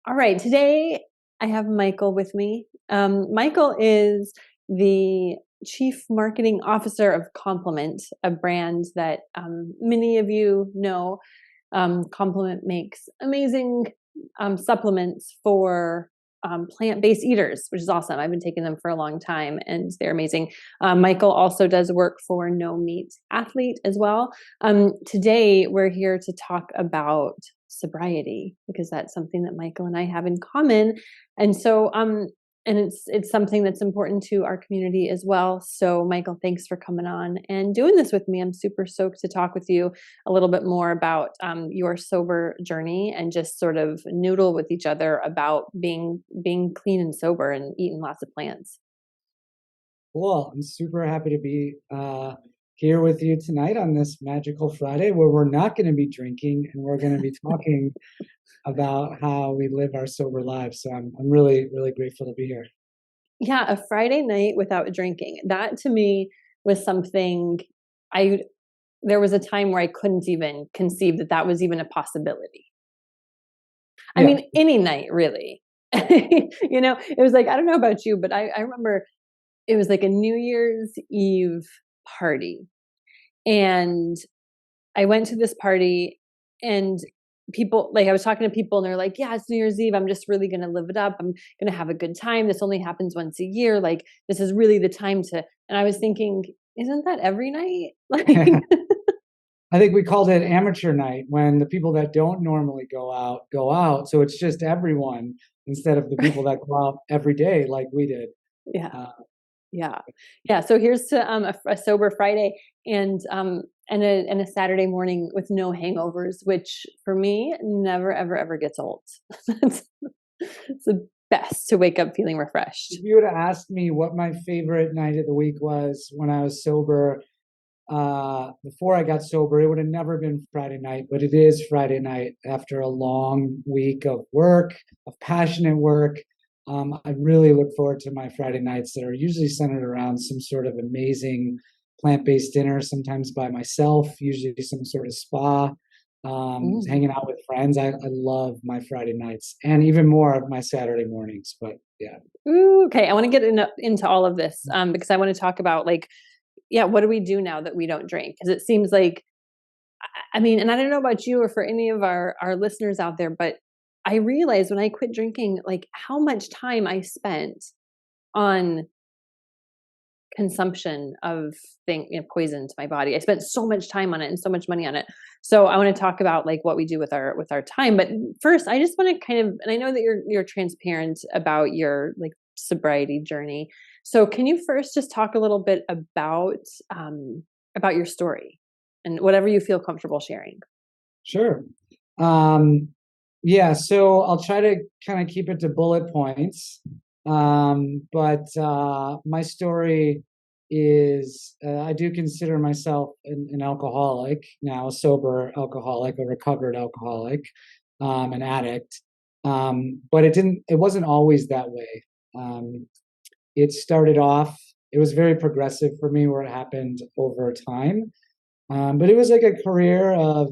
All right, today I have Michael with me. Michael is the Chief Marketing Officer of Complement, a brand that many of you know. Complement makes amazing supplements for plant-based eaters, which is awesome. I've been taking them for a long time and they're amazing. Michael also does work for No Meat Athlete as well. Today we're here to talk about sobriety because that's something that Michael and I have in common. And so and it's something that's important to our community as well. So Michael, thanks for coming on and doing this with me. I'm super stoked to talk with you a little bit more about your sober journey and just sort of noodle with each other about being clean and sober and eating lots of plants. Cool. I'm super happy to be here with you tonight on this magical Friday where we're not going to be drinking and we're going to be talking about how we live our sober lives. So I'm really, really grateful to be here. Yeah, a Friday night without drinking. That to me was something I there was a time where I couldn't even conceive that that was even a possibility. I Yeah. mean, any night really. It was like, I don't know about you, but I remember it was like a New Year's Eve party. And I went to this party and people, like I was talking to people and they're like, yeah, it's New Year's Eve. I'm just really going to live it up. I'm going to have a good time. This only happens once a year. Like, this is really the time to, and I was thinking, isn't that every night? Like, I think we called it amateur night when the people that don't normally go out. So it's just everyone instead of the people that go out every day like we did. yeah. Uh, Yeah. Yeah. So here's to a sober Friday and a Saturday morning with no hangovers, which for me never, ever, ever gets old. It's the best to wake up feeling refreshed. if you would have asked me what my favorite night of the week was when I was sober, before I got sober, it would have never been Friday night, but it is Friday night after a long week of work, of passionate work. I really look forward to my Friday nights that are usually centered around some sort of amazing plant-based dinner, sometimes by myself, usually some sort of spa, Mm. hanging out with friends. I love my Friday nights and even more of my Saturday mornings. But yeah. Ooh, okay. I want to get into all of this because I want to talk about like, yeah, what do we do now that we don't drink? Because it seems like, I mean, and I don't know about you or for any of our listeners out there, but I realized when I quit drinking, like how much time I spent on consumption of poison to my body. I spent so much time on it and so much money on it. So I want to talk about like what we do with our time. But first, I just want to kind of, and I know that you're transparent about your like sobriety journey. So can you first just talk a little bit about your story and whatever you feel comfortable sharing? Sure. Um, yeah, so I'll try to kind of keep it to bullet points. But my story is I do consider myself an alcoholic now, a sober alcoholic, a recovered alcoholic, an addict. But it wasn't always that way. Um, it started off, it was very progressive for me where it happened over time. But it was like a career of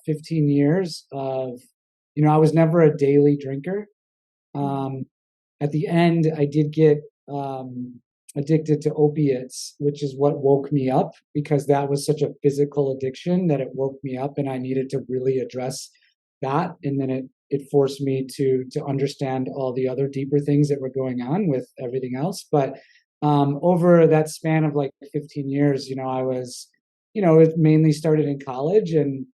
15 years of, I was never a daily drinker. Um, at the end, I did get addicted to opiates, which is what woke me up because that was such a physical addiction that it woke me up, and I needed to really address that. And then it forced me to understand all the other deeper things that were going on with everything else. But over that span of like 15 years, I was, it mainly started in college and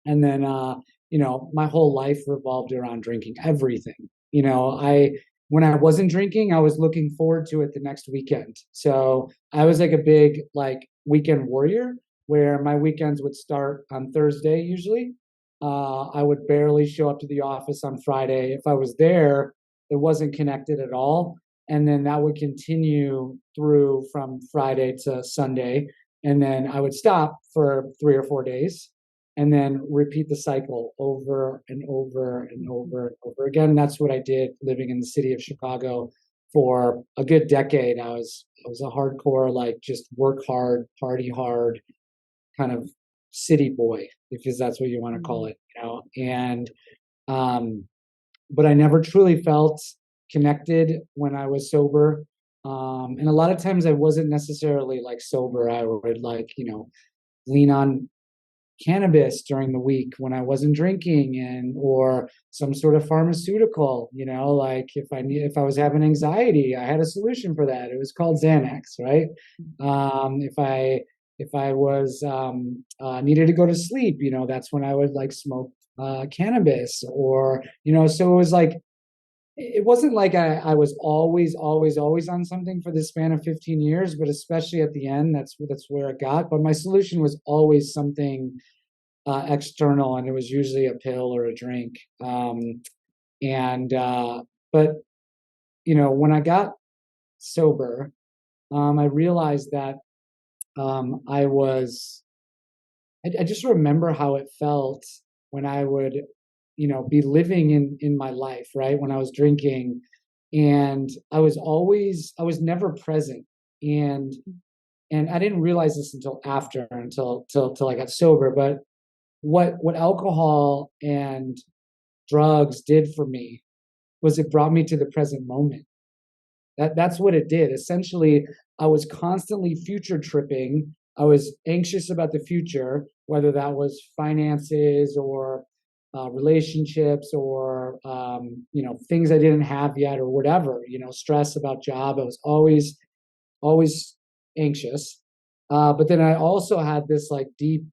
then my whole life revolved around drinking everything. I when I wasn't drinking, I was looking forward to it the next weekend. So I was like a big like weekend warrior where my weekends would start on Thursday usually. I would barely show up to the office on Friday. If I was there, it wasn't connected at all. And then that would continue through from Friday to Sunday. And then I would stop for 3 or 4 days and then repeat the cycle over and over and over and over again. That's what I did living in the city of Chicago for a good decade. I was a hardcore, like just work hard, party hard kind of city boy, because that's what you want to call Mhm. it. And um, but I never truly felt connected when I was sober. And a lot of times I wasn't necessarily like sober. I would like, lean on cannabis during the week when I wasn't drinking, and or some sort of pharmaceutical, like if I was having anxiety, I had a solution for that. It was called Xanax, right? If I was needed to go to sleep, that's when I would like smoke cannabis, or so it was like it wasn't like I was always on something for the span of 15 years, but especially at the end, that's where it got. But my solution was always something external, and it was usually a pill or a drink. And but when I got sober, I realized that I was I just remember how it felt when I would, be living in my life, right? When I was drinking, and I was never present, and I didn't realize this until after, till I got sober. But what alcohol and drugs did for me was it brought me to the present moment. That's what it did. Essentially, I was constantly future tripping. I was anxious about the future, whether that was finances or relationships, or things I didn't have yet, or whatever. Stress about job. I was always anxious. But then I also had this like deep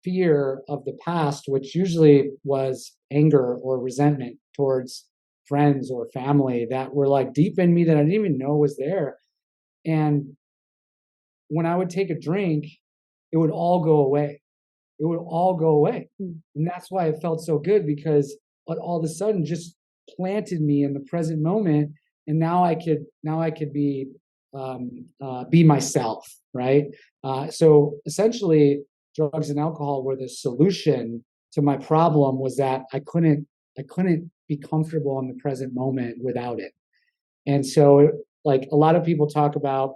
fear of the past, which usually was anger or resentment towards friends or family that were like deep in me that I didn't even know was there. And when I would take a drink, it would all go away. It would all go away. And that's why it felt so good, because it all of a sudden just planted me in the present moment. And now I could be myself, right? So essentially, drugs and alcohol were the solution to my problem. Was that I couldn't be comfortable in the present moment without it. And so, like a lot of people talk about,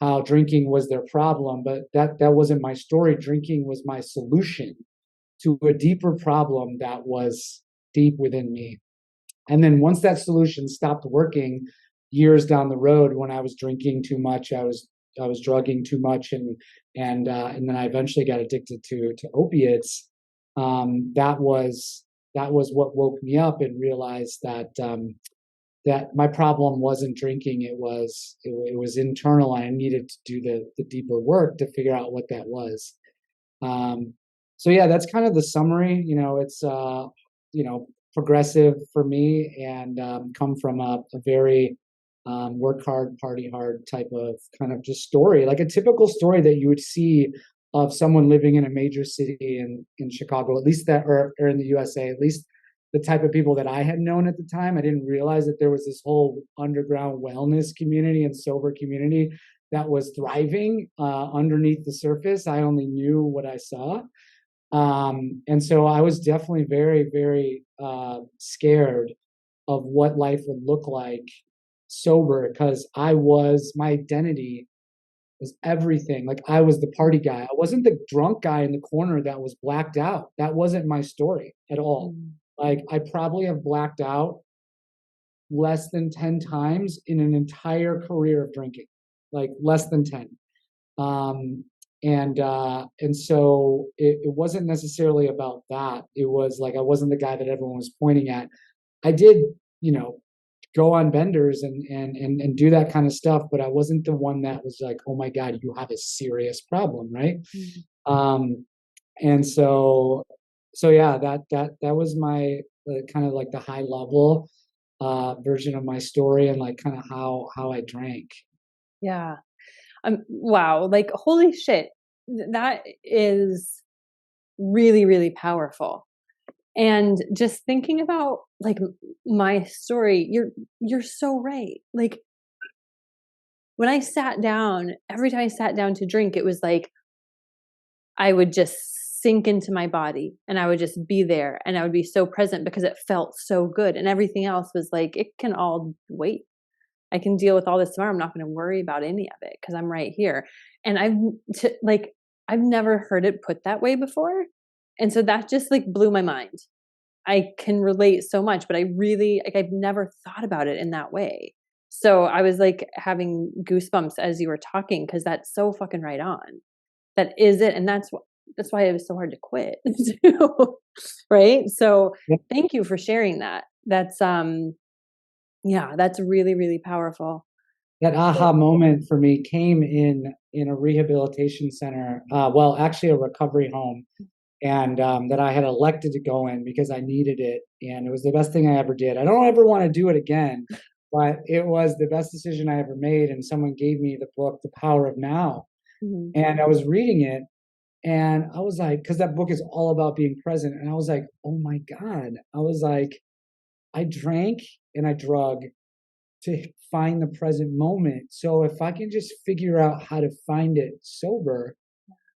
how drinking was their problem, but that wasn't my story. Drinking was my solution to a deeper problem that was deep within me. And then once that solution stopped working, years down the road, when I was drinking too much, I was drugging too much, and then I eventually got addicted to opiates. That was what woke me up and realized that my problem wasn't drinking. It was internal. I needed to do the deeper work to figure out what that was. Um, so yeah, that's kind of the summary. It's progressive for me, and come from a very work hard, party hard type of kind of just story, like a typical story that you would see of someone living in a major city in Chicago, at least that, or in the USA, at least the type of people that I had known at the time. I didn't realize that there was this whole underground wellness community and sober community that was thriving underneath the surface. I only knew what I saw. And so I was definitely very, very scared of what life would look like sober, because my identity was everything. Like I was the party guy. I wasn't the drunk guy in the corner that was blacked out. That wasn't my story at all. Like I probably have blacked out less than 10 times in an entire career of drinking, like less than 10. Um, and so it wasn't necessarily about that. It was like I wasn't the guy that everyone was pointing at. I did, you know, go on benders and do that kind of stuff, but I wasn't the one that was like, oh my God, you have a serious problem, right? Um, and so yeah, that was my kind of like the high level version of my story, and like kind of how I drank. Yeah. Wow. Like, holy shit. That is really, really powerful. And just thinking about like my story, you're so right. Like when I sat down, every time I sat down to drink, it was like I would just sink into my body and I would just be there and I would be so present because it felt so good. And everything else was like, it can all wait. I can deal with all this tomorrow. I'm not going to worry about any of it because I'm right here. And I've never heard it put that way before. And so that just like blew my mind. I can relate so much, but I really like I've never thought about it in that way. So I was like having goosebumps as you were talking because that's so fucking right on. That is it, and that's why it was so hard to quit too, right? So thank you for sharing that. That's yeah, that's really really powerful. That aha moment for me came in a rehabilitation center, well, actually a recovery home, and that I had elected to go in because I needed it, and it was the best thing I ever did. I don't ever want to do it again, but it was the best decision I ever made. And someone gave me the book, The Power of Now, Mhm. and I was reading it, and I was like, because that book is all about being present, and I was like, oh my God, I was like, I drank and I drug to find the present moment. So if I can just figure out how to find it sober,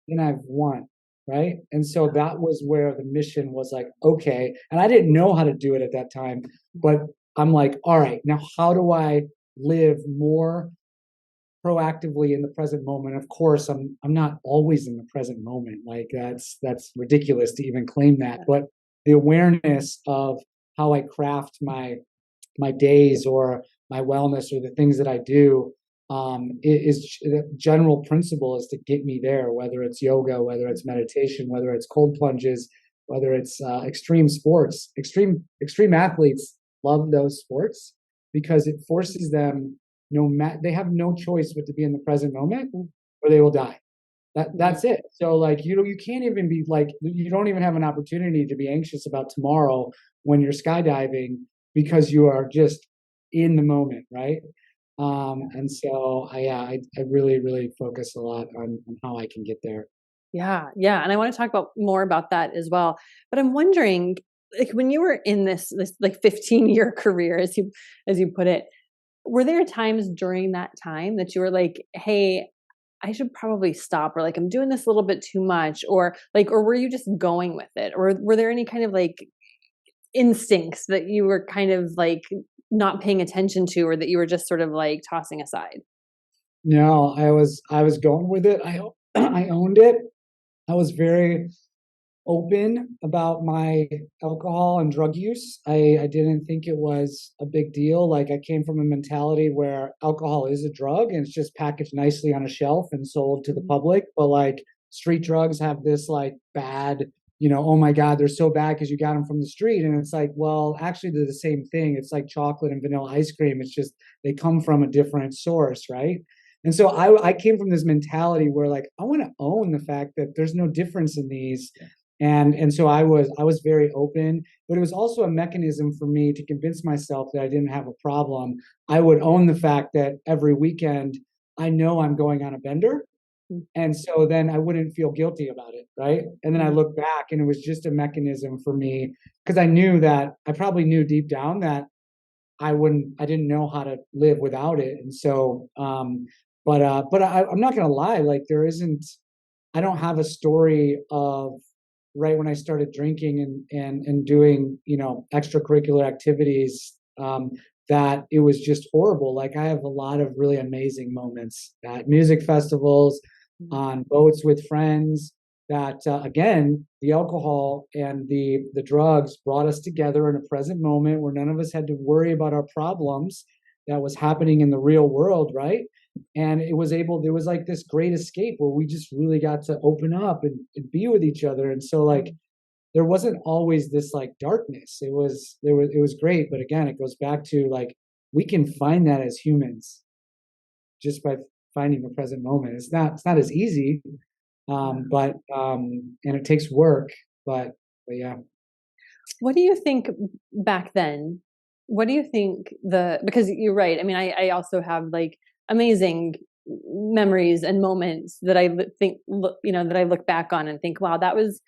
then I've won. Right. And so that was where the mission was like, okay. And I didn't know how to do it at that time, but I'm like, all right, now how do I live more proactively in the present moment? Of course, I'm not always in the present moment. Like that's ridiculous to even claim that. But the awareness of how I craft my days or my wellness or the things that I do, is the general principle is to get me there, whether it's yoga, whether it's meditation, whether it's cold plunges, whether it's extreme sports. Extreme athletes love those sports because it forces them, they have no choice but to be in the present moment or they will die. That's it. So like you can't even be like, you don't even have an opportunity to be anxious about tomorrow when you're skydiving because you are just in the moment, right? And so I really really focus a lot on how I can get there. Yeah, yeah, and I want to talk about more about that as well. But I'm wondering, like when you were in this like 15-year career, as you put it, were there times during that time that you were like, "Hey, I should probably stop," or like, "I'm doing this a little bit too much," or like, or were you just going with it, or were there any kind of like instincts that you were kind of like not paying attention to, or that you were just sort of like tossing aside? No, I was going with it. I owned it. I was very open about my alcohol and drug use. I didn't think it was a big deal. Like I came from a mentality where alcohol is a drug and it's just packaged nicely on a shelf and sold to the Mhm. public. But like street drugs have this like bad, oh my God, they're so bad because you got them from the street. And it's like, well, actually they're the same thing. It's like chocolate and vanilla ice cream. It's just they come from a different source, right? And so I came from this mentality where like I want to own the fact that there's no difference in these, and so I was very open, but it was also a mechanism for me to convince myself that I didn't have a problem. I would own the fact that every weekend I know I'm going on a bender, and so then I wouldn't feel guilty about it, right? And then I Mhm. look back and it was just a mechanism for me because I knew that I probably knew deep down that I didn't know how to live without it. And so I'm not gonna lie, like there isn't I don't have a story of right when I started drinking and doing, extracurricular activities, that it was just horrible. Like I have a lot of really amazing moments at music festivals, Mhm. on boats with friends. That again, the alcohol and the drugs brought us together in a present moment where none of us had to worry about our problems that was happening in the real world, right? And there was like this great escape where we just really got to open up and be with each other. And so like there wasn't always this like darkness. It was great, but again it goes back to like we can find that as humans just by finding the present moment. It's not as easy, but and it takes work, but yeah. What do you think back then? What do you think because you're right. I mean, I also have like amazing memories and moments that that I look back on and think, wow, that was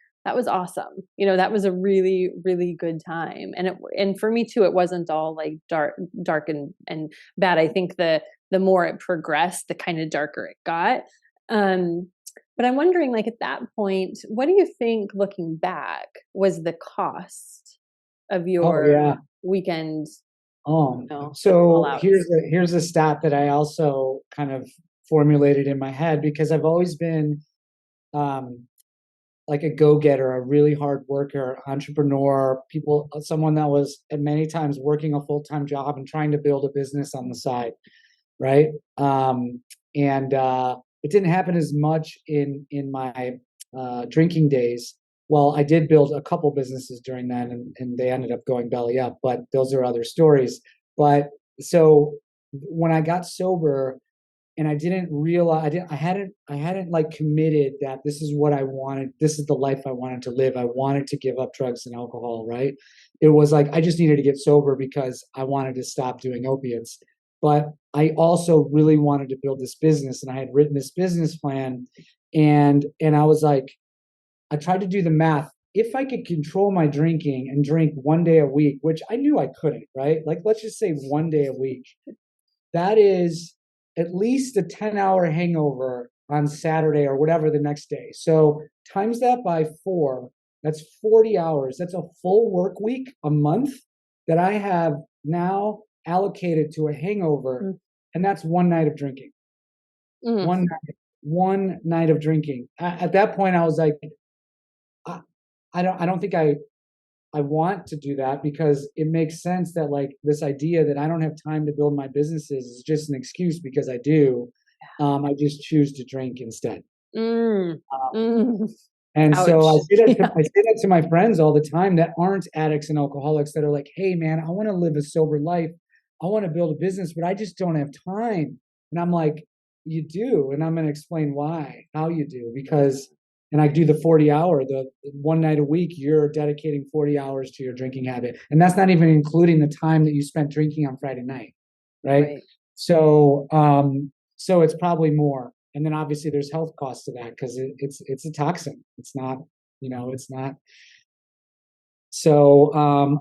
awesome. That was a really, really good time. And for me too, it wasn't all like dark and bad. I think the more it progressed, the kind of darker it got. Um, but I'm wondering, like at that point, what do you think, looking back, was the cost of Oh your yeah. weekend, So fallouts? here's a stat that I also kind of formulated in my head because I've always been, um like a go-getter, a really hard worker, entrepreneur, someone that was at many times working a full-time job and trying to build a business on the side, right? And it didn't happen as much in my drinking days. Well, I did build a couple businesses during that, and they ended up going belly up, but those are other stories. But so when I got sober, and I didn't realize I hadn't like committed that this is what I wanted, this is the life I wanted to live. I wanted to give up drugs and alcohol, right? It was like I just needed to get sober because I wanted to stop doing opiates. But I also really wanted to build this business, and I had written this business plan, and I was like, I tried to do the math. If I could control my drinking and drink 1 day a week, which I knew I couldn't, right? Like let's just say 1 day a week, that is at least a 10-hour hangover on Saturday or whatever the next day. So times that by 4, that's 40 hours. That's a full work week, a month that I have now allocated to a hangover. Mm. And that's one night of drinking. Mm. One night of drinking. At that point, I was like, I don't think I want to do that, because it makes sense that like this idea that I don't have time to build my businesses is just an excuse, because I do. I just choose to drink instead. Mm. Um, Mm. and so Ouch. Yeah. I say that to my friends all the time that aren't addicts and alcoholics, that are like, hey man, I want to live a sober life. I want to build a business, but I just don't have time. And I'm like, you do. And I'm going to explain how you do, because and I do the 40-hour, the one night a week, you're dedicating 40 hours to your drinking habit. And that's not even including the time that you spent drinking on Friday night. Right. Right. So, so it's probably more. And then obviously there's health costs to that, because it's a toxin. It's not, it's not. So,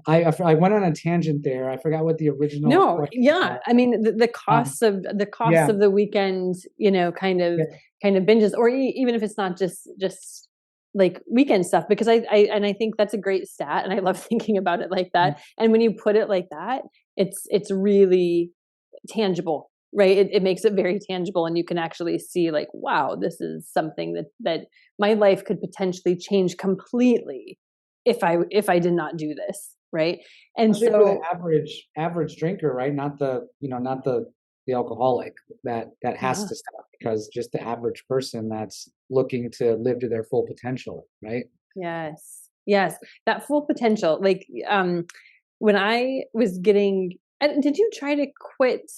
I went on a tangent there. I forgot what the original No, question yeah. was. I mean, Um, the costs yeah, of the weekend, yeah, kind of binges, or even if it's not just like weekend stuff, because I think that's a great stat, and I love thinking about it like that. And when you put it like that, it's really tangible, right? It makes it very tangible, and you can actually see like, wow, this is something that my life could potentially change completely if I did not do this, right? And especially for the so, average drinker, right? Not the alcoholic that has yeah. to stop, because just the average person that's looking to live to their full potential, right? Yes. Yes. That full potential. Like, when I was getting, and did you try to quit?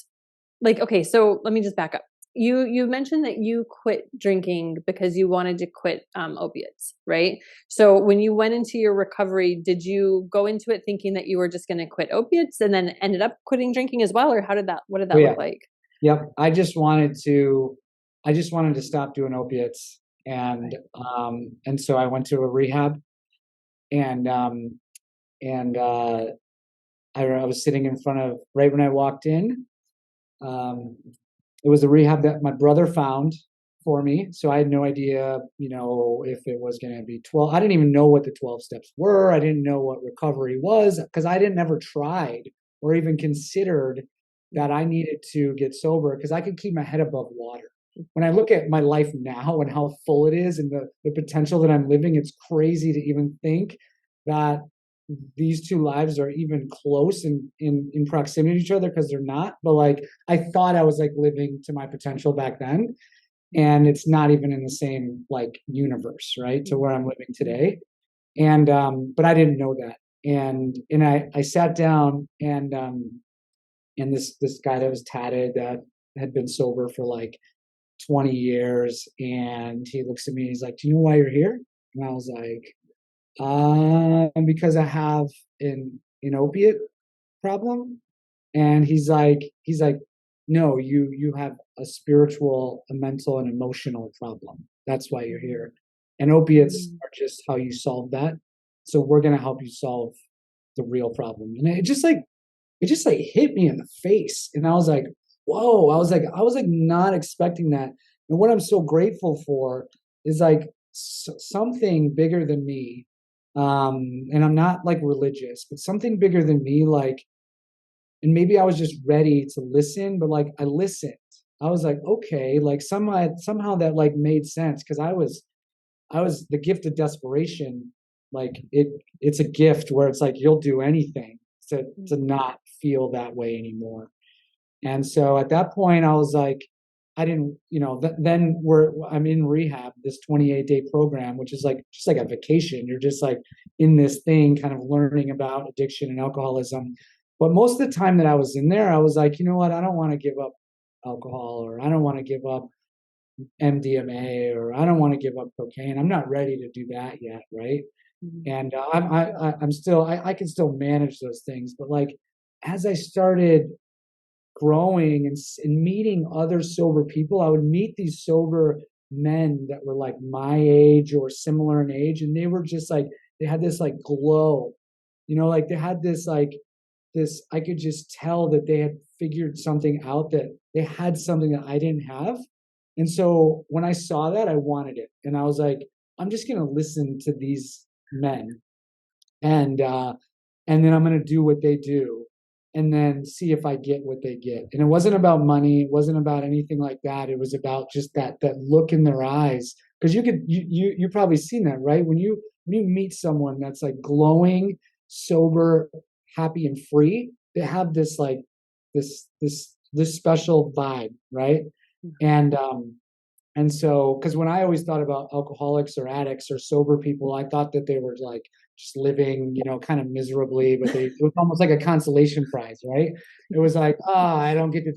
Like, okay, so let me just back up. You mentioned that you quit drinking because you wanted to quit opiates, right? So when you went into your recovery, did you go into it thinking that you were just going to quit opiates and then ended up quitting drinking as well, or what did Oh that yeah, look like? yep. I just wanted to stop doing opiates, Right. and so I went to a rehab, and and I was sitting in front of, right when I walked in. Um, it was a rehab that my brother found for me. So I had no idea, if it was going to be 12. I didn't even know what the 12 steps were. I didn't know what recovery was, because I didn't ever tried or even considered that I needed to get sober, because I could keep my head above water. When I look at my life now and how full it is, and the potential that I'm living, it's crazy to even think that these two lives are even close in proximity to each other, because they're not. But like I thought I was like living to my potential back then, and it's not even in the same like universe, right, to where I'm living today. And but I didn't know that. And I sat down, and this guy that was tatted, that had been sober for like 20 years, and he looks at me, he's like, do you know why you're here? And I was like, because I have an opiate problem. And he's like, no, you have a spiritual, a mental, and emotional problem. That's why you're here. And opiates Mm. are just how you solve that. So we're gonna help you solve the real problem. And it just like hit me in the face. And I was like, whoa, I was like not expecting that. And what I'm so grateful for is like something bigger than me. And I'm not like religious, but something bigger than me, like, and maybe I was just ready to listen, but like I listened. I was like, okay, like somehow that like made sense, because the gift of desperation. Like it's a gift where it's like you'll do anything to not feel that way anymore. And so at that point, I was like, I didn't, then I'm in rehab, this 28-day program, which is like just like a vacation. You're just like in this thing, kind of learning about addiction and alcoholism. But most of the time that I was in there, I was like, you know what? I don't want to give up alcohol, or I don't want to give up MDMA, or I don't want to give up cocaine. I'm not ready to do that yet, right? And I'm still, I can still manage those things, but like as I started growing and meeting other sober people, I would meet these sober men that were like my age or similar in age, and they were just like, they had this like glow, like they had this like this, I could just tell that they had figured something out, that they had something that I didn't have. And so when I saw that, I wanted it, and I was like, I'm just going to listen to these men, and then I'm going to do what they do, and then see if I get what they get. And it wasn't about money. It wasn't about anything like that. It was about just that look in their eyes. Because you probably seen that, right? When you meet someone that's like glowing, sober, happy, and free, they have this like this special vibe, right? And so, because when I always thought about alcoholics or addicts or sober people, I thought that they were like just living, kind of miserably, but it was almost like a consolation prize, right? It was like, I don't get to,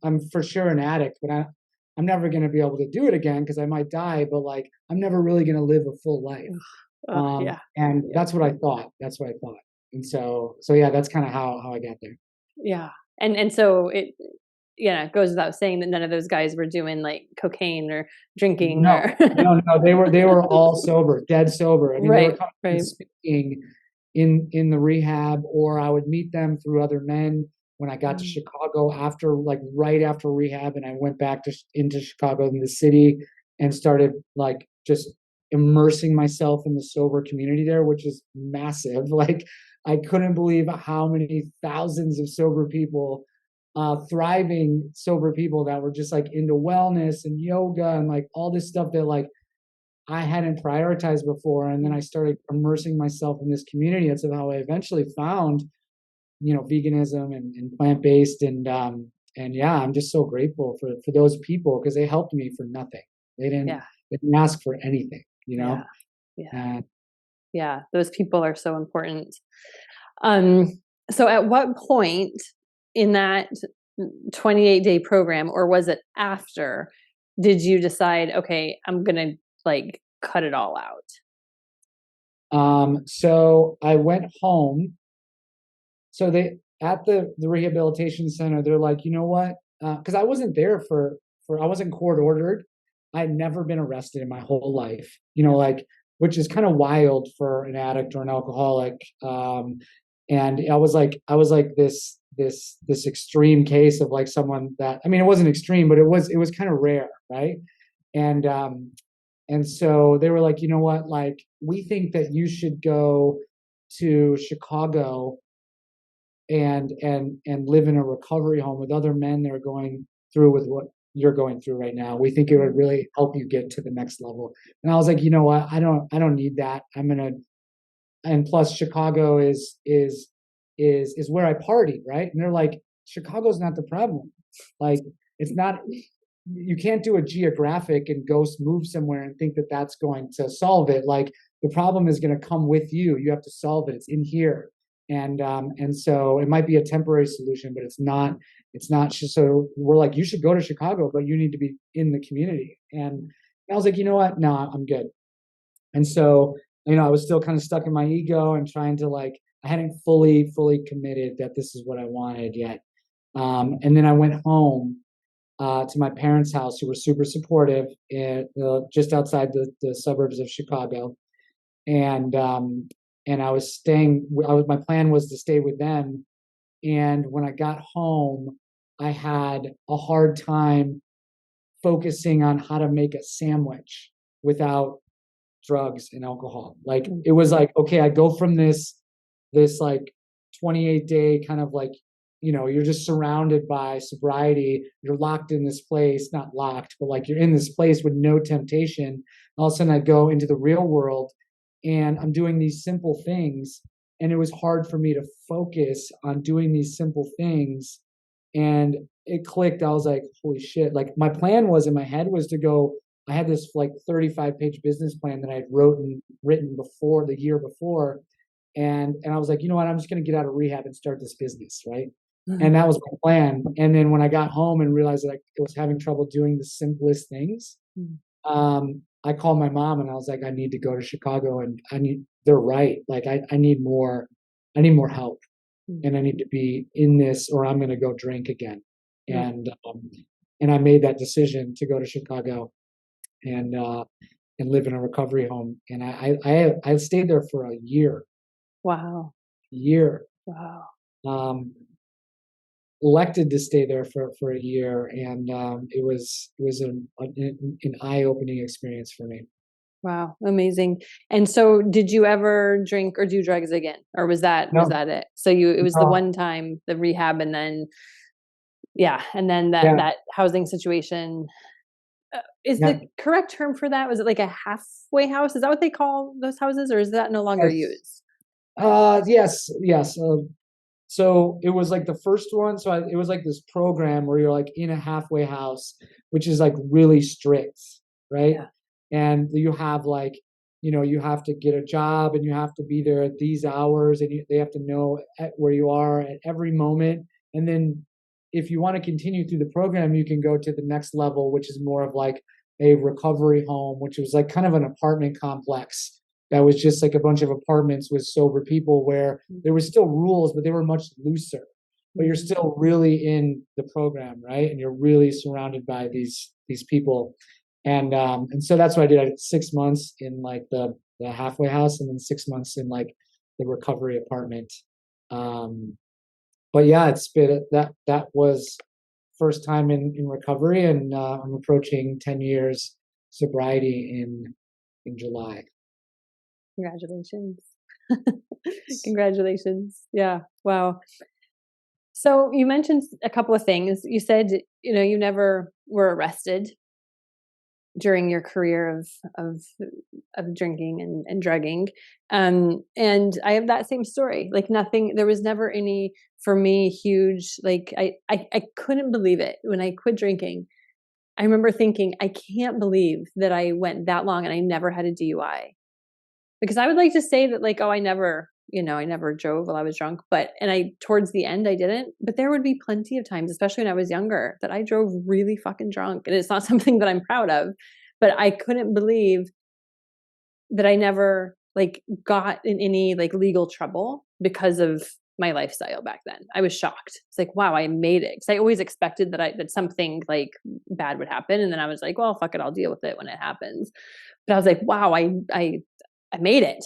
I'm for sure an addict, but I'm never going to be able to do it again because I might die, but like, I'm never really going to live a full life. And that's what I thought. That's what I thought. And so yeah, that's kind of how I got there. Yeah. And so it goes without saying that none of those guys were doing like cocaine or drinking. No, they were all sober, dead sober. I mean, they were coming speaking in the rehab, or I would meet them through other men when I got to Chicago right after rehab, and I went back into Chicago in the city and started like just immersing myself in the sober community there, which is massive. Like I couldn't believe how many thousands of sober people, thriving sober people that were just like into wellness and yoga and like all this stuff that like I hadn't prioritized before. And then I started immersing myself in this community. That's how I eventually found, veganism and plant-based. And yeah, I'm just so grateful for those people, because they helped me for nothing. They didn't ask for anything, Yeah, those people are so important. So at what point in that 28-day program, or was it after, did you decide, okay, I'm going to like cut it all out? So I went home. So they, at the rehabilitation center, they're like, you know what? Cause I wasn't there I wasn't court ordered. I had never been arrested in my whole life, like, which is kind of wild for an addict or an alcoholic. And I was like this extreme case of like someone that, I mean, it wasn't extreme, but it was kind of rare. Right. And so they were like, you know what, like, we think that you should go to Chicago and live in a recovery home with other men that are going through with what you're going through right now. We think it would really help you get to the next level. And I was like, you know what, I don't need that. And plus Chicago is where I partied, right? And they're like, Chicago's not the problem. Like, it's not, you can't do a geographic and go move somewhere and think that that's going to solve it. Like, the problem is going to come with you. You have to solve it. It's in here. And so it might be a temporary solution, but it's not so we're like, you should go to Chicago, but you need to be in the community. And I was like, you know what? No, I'm good. And so, I was still kind of stuck in my ego and trying to like, I hadn't fully committed that this is what I wanted yet. And then I went home to my parents' house, who were super supportive, just outside the suburbs of Chicago. And I was my plan was to stay with them. And when I got home, I had a hard time focusing on how to make a sandwich without drugs and alcohol. Like, it was like, okay, I go from this like 28-day kind of like you're just surrounded by sobriety. You're locked in this place, not locked, but like you're in this place with no temptation. All of a sudden I go into the real world and I'm doing these simple things. And it was hard for me to focus on doing these simple things. And it clicked. I was like, holy shit. Like my plan was in my head was to go, I had this like 35-page business plan that I had written before the year before. And I was like, you know what, I'm just going to get out of rehab and start this business. Right. And that was my plan. And then when I got home and realized that I was having trouble doing the simplest things, I called my mom and I was like, I need to go to Chicago and they're right. Like I need more help and I need to be in this or I'm going to go drink again. And I made that decision to go to Chicago and live in a recovery home. And I stayed there for a year. Wow. Year. Wow. Elected to stay there for a year, and it was an eye-opening experience for me. Wow, amazing. And so did you ever drink or do drugs again? Or was that it? So it was the one time, the rehab, and then that housing situation. Is the correct term for that? Was it like a halfway house? Is that what they call those houses, or is that no longer used? Yes. So it was like the first one. So it was like this program where you're like in a halfway house, which is like really strict, right? Yeah. And you have like, you have to get a job and you have to be there at these hours and they have to know where you are at every moment. And then if you want to continue through the program, you can go to the next level, which is more of like a recovery home, which was like kind of an apartment complex that was just like a bunch of apartments with sober people where there was still rules, but they were much looser. But you're still really in the program, right? And you're really surrounded by these people. And so that's what I did. I did 6 months in like the halfway house and then 6 months in like the recovery apartment. But yeah, it's been that was first time in recovery, and I'm approaching 10 years sobriety in July. Congratulations. Congratulations. Yeah. Wow. So you mentioned a couple of things. You said, you never were arrested during your career of drinking and drugging. And I have that same story. Like nothing, there was never any, for me, huge, like I couldn't believe it when I quit drinking. I remember thinking, I can't believe that I went that long and I never had a DUI. Because I would like to say that like, oh, I never drove while I was drunk, towards the end I didn't, but there would be plenty of times, especially when I was younger, that I drove really fucking drunk. And it's not something that I'm proud of, but I couldn't believe that I never like got in any like legal trouble because of my lifestyle back then. I was shocked. It's like, wow, I made it. Cause I always expected that something like bad would happen. And then I was like, well, fuck it. I'll deal with it when it happens. But I was like, wow, I made it,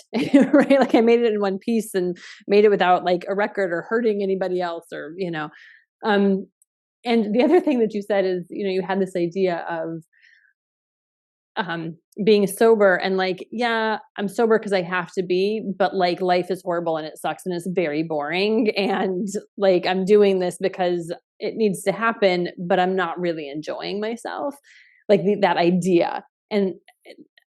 right? Like I made it in one piece and made it without like a record or hurting anybody else or, and the other thing that you said is, you had this idea of, being sober and like, yeah, I'm sober because I have to be, but like life is horrible and it sucks and it's very boring. And like, I'm doing this because it needs to happen, but I'm not really enjoying myself. Like that idea. And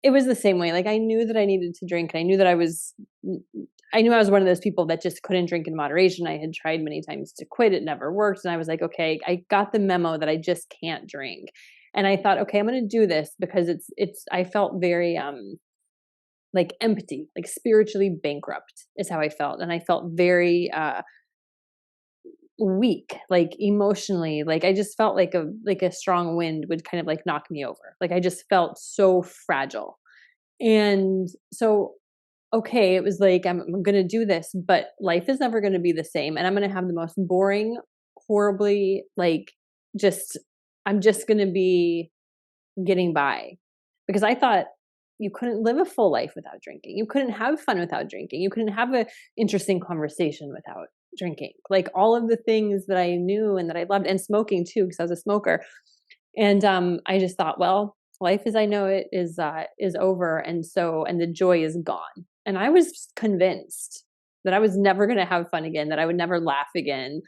it was the same way. Like I knew that I needed to drink. And I knew I was one of those people that just couldn't drink in moderation. I had tried many times to quit. It never worked. And I was like, okay, I got the memo that I just can't drink. And I thought, okay, I'm going to do this because I felt very, like empty, like spiritually bankrupt is how I felt. And I felt very, weak, like emotionally, like I just felt like a strong wind would kind of like knock me over. Like I just felt so fragile. And so, okay, it was like, I'm going to do this, but life is never going to be the same. And I'm going to have the most boring, horribly, like I'm just going to be getting by, because I thought you couldn't live a full life without drinking. You couldn't have fun without drinking. You couldn't have an interesting conversation without drinking. Like all of the things that I knew and that I loved, and smoking too, because I was a smoker. And I just thought, well, life as I know it is over, and the joy is gone. And I was convinced that I was never going to have fun again, that I would never laugh again.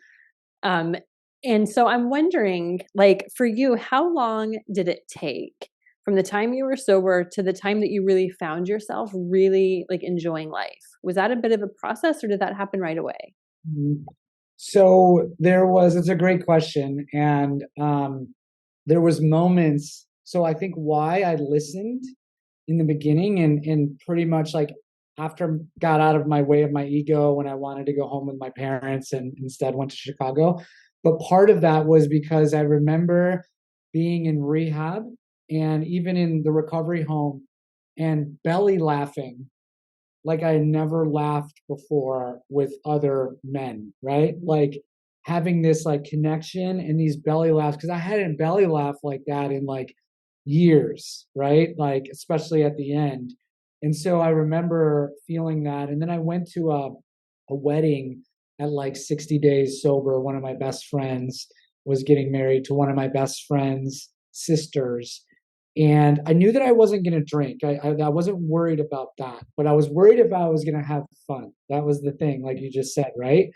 Um, and so I'm wondering, like, for you, how long did it take from the time you were sober to the time that you really found yourself really like enjoying life? Was that a bit of a process or did that happen right away? Mhm. So it's a great question. And there was moments. So I think why I listened in the beginning and pretty much like after got out of my way of my ego when I wanted to go home with my parents and instead went to Chicago. But part of that was because I remember being in rehab and even in the recovery home and belly laughing like I never laughed before with other men, right? Like having this like connection and these belly laughs because I hadn't belly laughed like that in like years, right? Like especially at the end. And so I remember feeling that. And then I went to a wedding at like 60 days sober. One of my best friends was getting married to one of my best friend's sisters, and I knew that I wasn't going to drink. I wasn't worried about that, but I was worried about I was going to have fun. That was the thing, like you just said, right?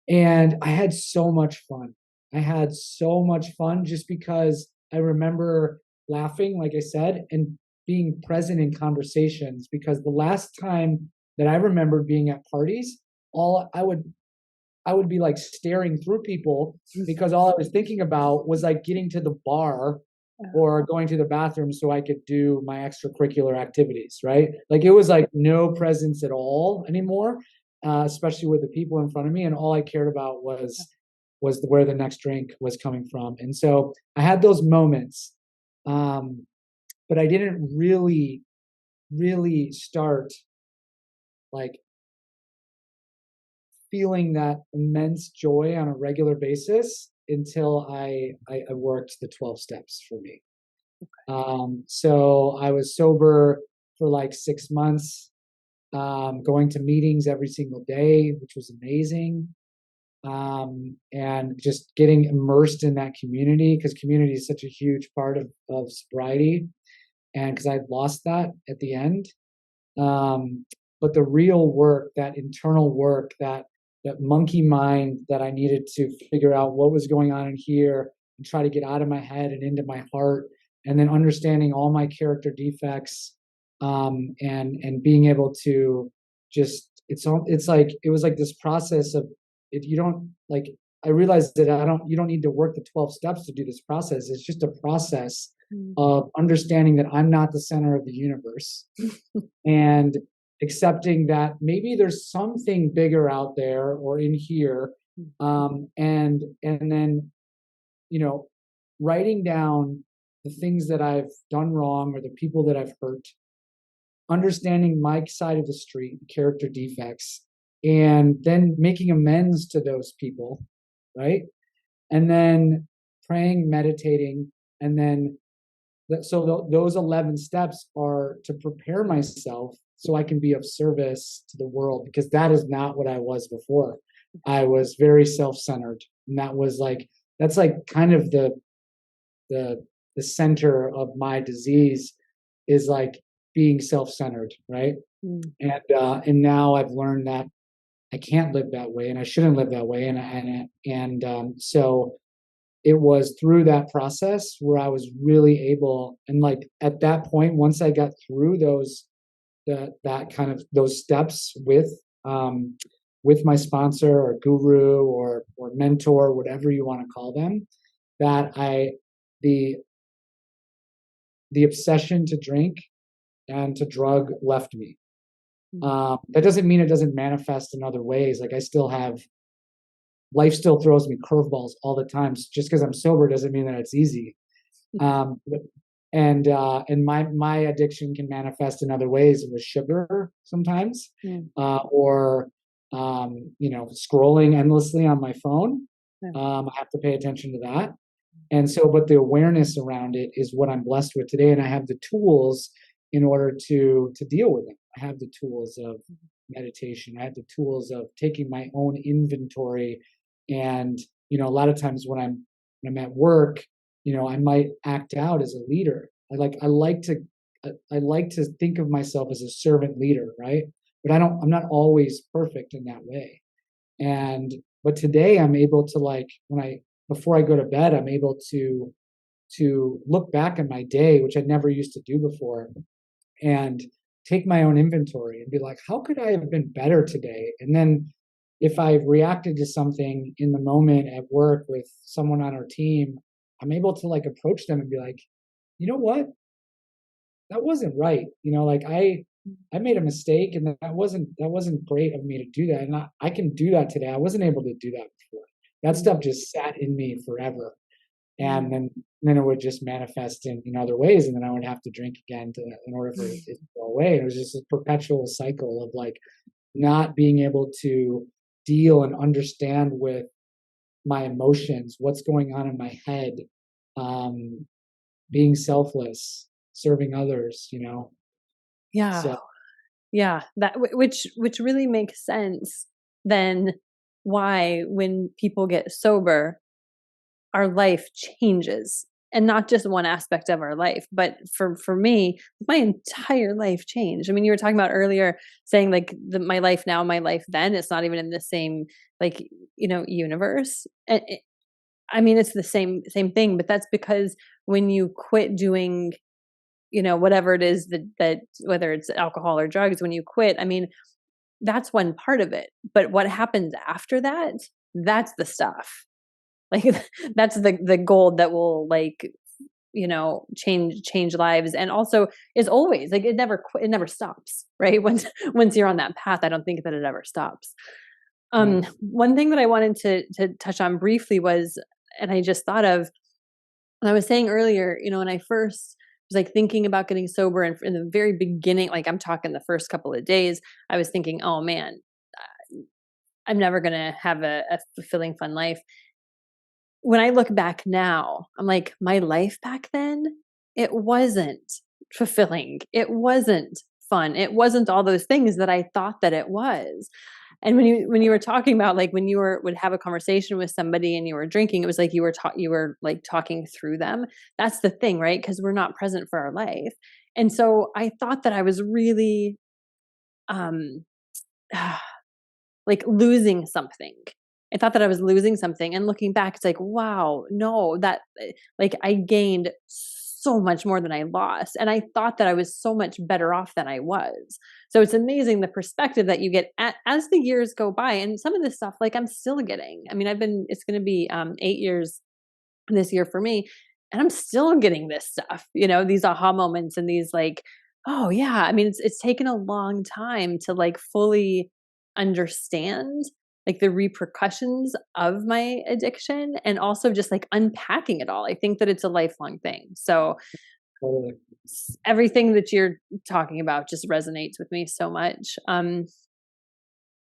And I had so much fun. I had so much fun just because I remember laughing, like I said, and being present in conversations. Because the last time that I remember being at parties, all I would be like staring through people because all I was thinking about was like getting to the bar or going to the bathroom so I could do my extracurricular activities, right? Like it was like no presence at all anymore, especially with the people in front of me, and all I cared about was where the next drink was coming from. And so I had those moments, but I didn't really start like feeling that immense joy on a regular basis until I worked the 12 steps for me. So I was sober for like 6 months, going to meetings every single day, which was amazing. And just getting immersed in that community because community is such a huge part of sobriety. And because I'd lost that at the end. Um, but the real work, that internal work, that monkey mind that I needed to figure out what was going on in here and try to get out of my head and into my heart, and then understanding all my character defects, and being able to just it's like it was like this process of if you don't like I realized that you don't need to work the 12 steps to do this process. It's just a process of understanding that I'm not the center of the universe and accepting that maybe there's something bigger out there or in here, and then writing down the things that I've done wrong or the people that I've hurt, understanding my side of the street, character defects, and then making amends to those people, right? And then praying, meditating, and then those 11 steps are to prepare myself so I can be of service to the world, because that is not what I was before. I was very self-centered, and that's like kind of the the center of my disease is like being self-centered, right? And now I've learned that I can't live that way, and I shouldn't live that way, so it was through that process where I was really able, and like at that point, once I got through that kind of those steps with my sponsor or guru or mentor, whatever you want to call them, that the the obsession to drink and to drug left me. That doesn't mean it doesn't manifest in other ways. Like life still throws me curveballs all the time. Just because I'm sober doesn't mean that it's easy. Um, and my addiction can manifest in other ways with sugar sometimes, or scrolling endlessly on my phone. I have to pay attention to that. And so, but the awareness around it is what I'm blessed with today, and I have the tools in order to deal with it. I have the tools of meditation. I have the tools of taking my own inventory, and a lot of times when I'm at work, I might act out as a leader. I like to think of myself as a servant leader, right? But I'm not always perfect in that way. And But today I'm able to, like, before I go to bed, I'm able to look back at my day, which I never used to do before, and take my own inventory and be like, how could I have been better today? And then if I've reacted to something in the moment at work with someone on our team, I'm able to like approach them and be like, you know what? That wasn't right. Like I made a mistake, and that wasn't great of me to do that. And I can do that today. I wasn't able to do that before. That stuff just sat in me forever. And then it would just manifest in other ways, and then I would have to drink again in order for it to go away. And it was just a perpetual cycle of like not being able to deal and understand with my emotions, what's going on in my head, um, being selfless, serving others. Yeah. So Yeah, which really makes sense then why when people get sober, our life changes. And not just one aspect of our life, but for me, my entire life changed. I mean, you were talking about earlier saying like my life now, my life then, it's not even in the same like, universe. And I mean, it's the same thing, but that's because when you quit doing whatever it is that whether it's alcohol or drugs, when you quit, I mean, that's one part of it. But what happens after that, that's the stuff. Like that's the gold that will like, change lives, and also is always like it never stops, right? Once you're on that path, I don't think that it ever stops. right. One thing that I wanted to touch on briefly was, and I just thought of, and I was saying earlier, when I first was like thinking about getting sober, and in the very beginning, like I'm talking the first couple of days, I was thinking, oh man, I'm never going to have a fulfilling, fun life. When I look back now, I'm like, my life back then, it wasn't fulfilling. It wasn't fun. It wasn't all those things that I thought that it was. And when you were talking about like when would have a conversation with somebody and you were drinking, it was like you were like talking through them. That's the thing, right? Because we're not present for our life. And so I thought that I was really um like losing something. I thought that I was losing something, and looking back, it's like, wow, no, that like I gained so much more than I lost. And I thought that I was so much better off than I was. So it's amazing the perspective that you get as the years go by. And some of this stuff, like I'm still getting. I mean, it's going to be 8 years this year for me, and I'm still getting this stuff, these aha moments and these like, oh yeah, I mean, it's taken a long time to like fully understand like the repercussions of my addiction, and also just like unpacking it all. I think that it's a lifelong thing. So Totally. everything that you're talking about just resonates with me so much.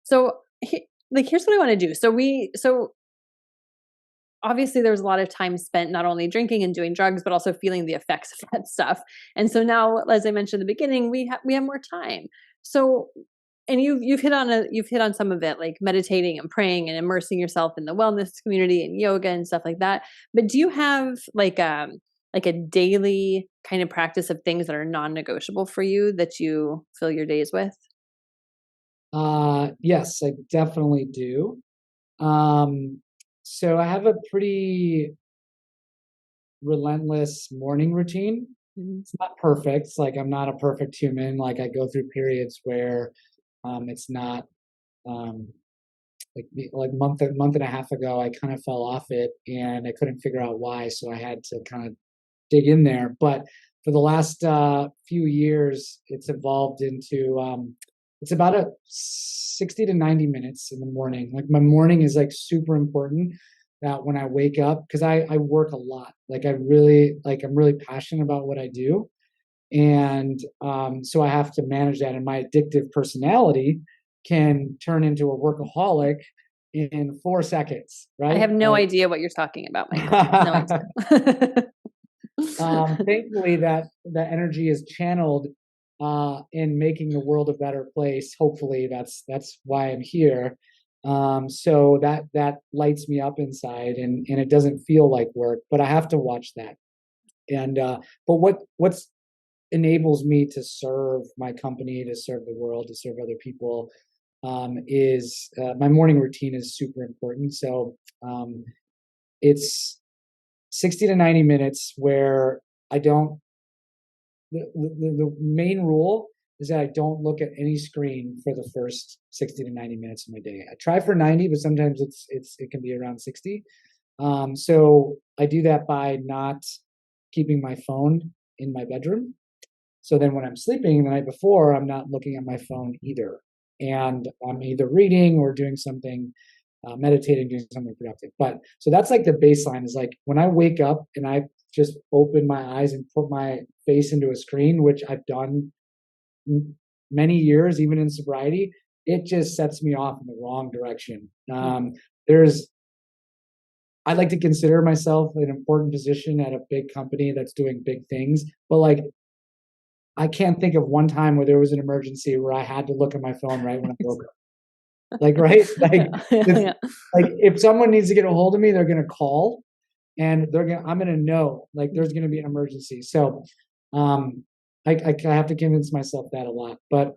So like here's what I want to do. So obviously there was a lot of time spent not only drinking and doing drugs, but also feeling the effects of that stuff. And so now, as I mentioned in the beginning, we have more time. So, and you've hit on some of it, like meditating and praying and immersing yourself in the wellness community and yoga and stuff like that. But do you have like a daily kind of practice of things that are non-negotiable for you that you fill your days with? Yes, I definitely do. Um, so I have a pretty relentless morning routine. Mhm. It's not perfect. It's like I'm not a perfect human. Like I go through periods where it's not um, like month and a half ago. I kind of fell off it, and I couldn't figure out why. So I had to kind of dig in there. But for the last few years, it's evolved into it's about a 60 to 90 minutes in the morning. Like my morning is like super important. That when I wake up, because I work a lot. Like I'm really passionate about what I do, and so I have to manage that. And my addictive personality can turn into a workaholic in 4 seconds, I right? have no Like idea what you're talking about, Michael. No idea. thankfully that energy is channeled in making the world a better place. Hopefully that's why I'm here. So that lights me up inside, and it doesn't feel like work, but I have to watch that. And but what's enables me to serve my company, to serve the world, to serve other people, is my morning routine is super important. So it's 60 to 90 minutes where I don't, the main rule is that I don't look at any screen for the first 60 to 90 minutes of my day. I try for 90, but sometimes it can be around 60. So I do that by not keeping my phone in my bedroom. So then when I'm sleeping the night before, I'm not looking at my phone either. And I'm either reading or doing something, meditating, doing something productive. But so that's like the baseline is like when I wake up and I just open my eyes and put my face into a screen, which I've done many years, even in sobriety, it just sets me off in the wrong direction. There's I like to consider myself an important position at a big company that's doing big things, but like I can't think of one time where there was an emergency where I had to look at my phone right when I woke up. Like, right? Like, Yeah. like if someone needs to get a hold of me, they're gonna call, and I'm gonna know like there's gonna be an emergency. So, I have to convince myself that a lot. But